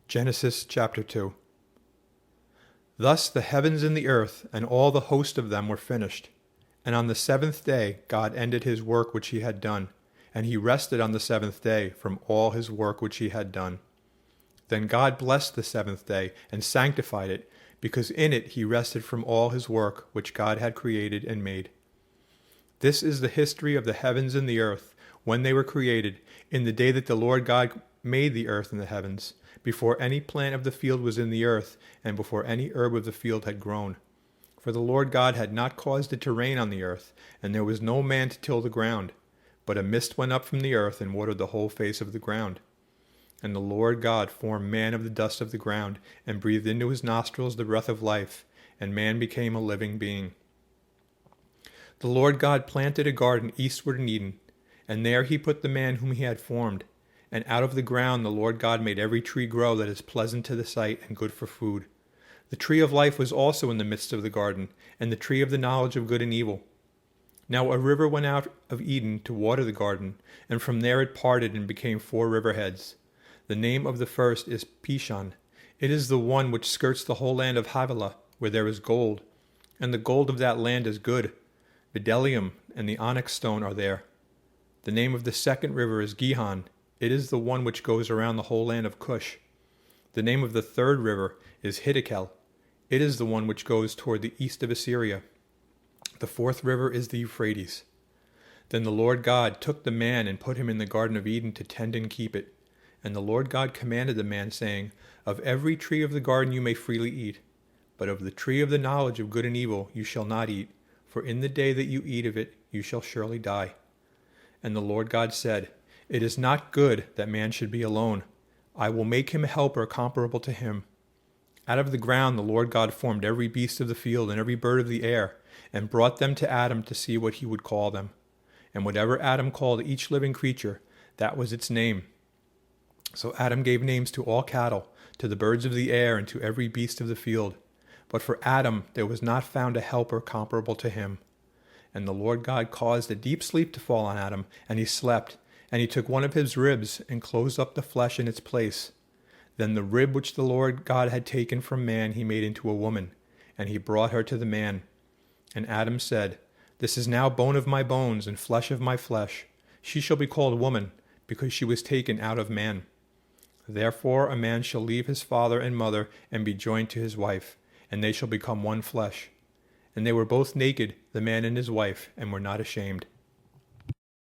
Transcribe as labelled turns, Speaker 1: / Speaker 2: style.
Speaker 1: Genesis chapter 2. Thus the heavens and the earth and all the host of them were finished. And on the seventh day God ended his work which he had done, and he rested on the seventh day from all his work which he had done. Then God blessed the seventh day and sanctified it, because in it he rested from all his work which God had created and made. This is the history of the heavens and the earth, when they were created, in the day that the Lord God made the earth and the heavens, before any plant of the field was in the earth, and before any herb of the field had grown. For the Lord God had not caused it to rain on the earth, and there was no man to till the ground. But a mist went up from the earth and watered the whole face of the ground. And the Lord God formed man of the dust of the ground, and breathed into his nostrils the breath of life, and man became a living being. The Lord God planted a garden eastward in Eden, and there he put the man whom he had formed. And out of the ground the Lord God made every tree grow that is pleasant to the sight and good for food. The tree of life was also in the midst of the garden, and the tree of the knowledge of good and evil. Now a river went out of Eden to water the garden, and from there it parted and became 4 riverheads. The name of the first is Pishon. It is the one which skirts the whole land of Havilah, where there is gold. And the gold of that land is good. Bdellium and the onyx stone are there. The name of the second river is Gihon. It is the one which goes around the whole land of Cush. The name of the third river is Hiddekel. It is the one which goes toward the east of Assyria. The fourth river is the Euphrates. Then the Lord God took the man and put him in the Garden of Eden to tend and keep it. And the Lord God commanded the man, saying, Of every tree of the garden you may freely eat, but of the tree of the knowledge of good and evil you shall not eat, for in the day that you eat of it you shall surely die. And the Lord God said, It is not good that man should be alone. I will make him a helper comparable to him. Out of the ground the Lord God formed every beast of the field and every bird of the air, and brought them to Adam to see what he would call them. And whatever Adam called each living creature, that was its name. So Adam gave names to all cattle, to the birds of the air, and to every beast of the field. But for Adam there was not found a helper comparable to him. And the Lord God caused a deep sleep to fall on Adam, and he slept. And he took one of his ribs, and closed up the flesh in its place. Then the rib which the Lord God had taken from man he made into a woman, and he brought her to the man. And Adam said, This is now bone of my bones, and flesh of my flesh. She shall be called woman, because she was taken out of man. Therefore a man shall leave his father and mother, and be joined to his wife, and they shall become one flesh. And they were both naked, the man and his wife, and were not ashamed.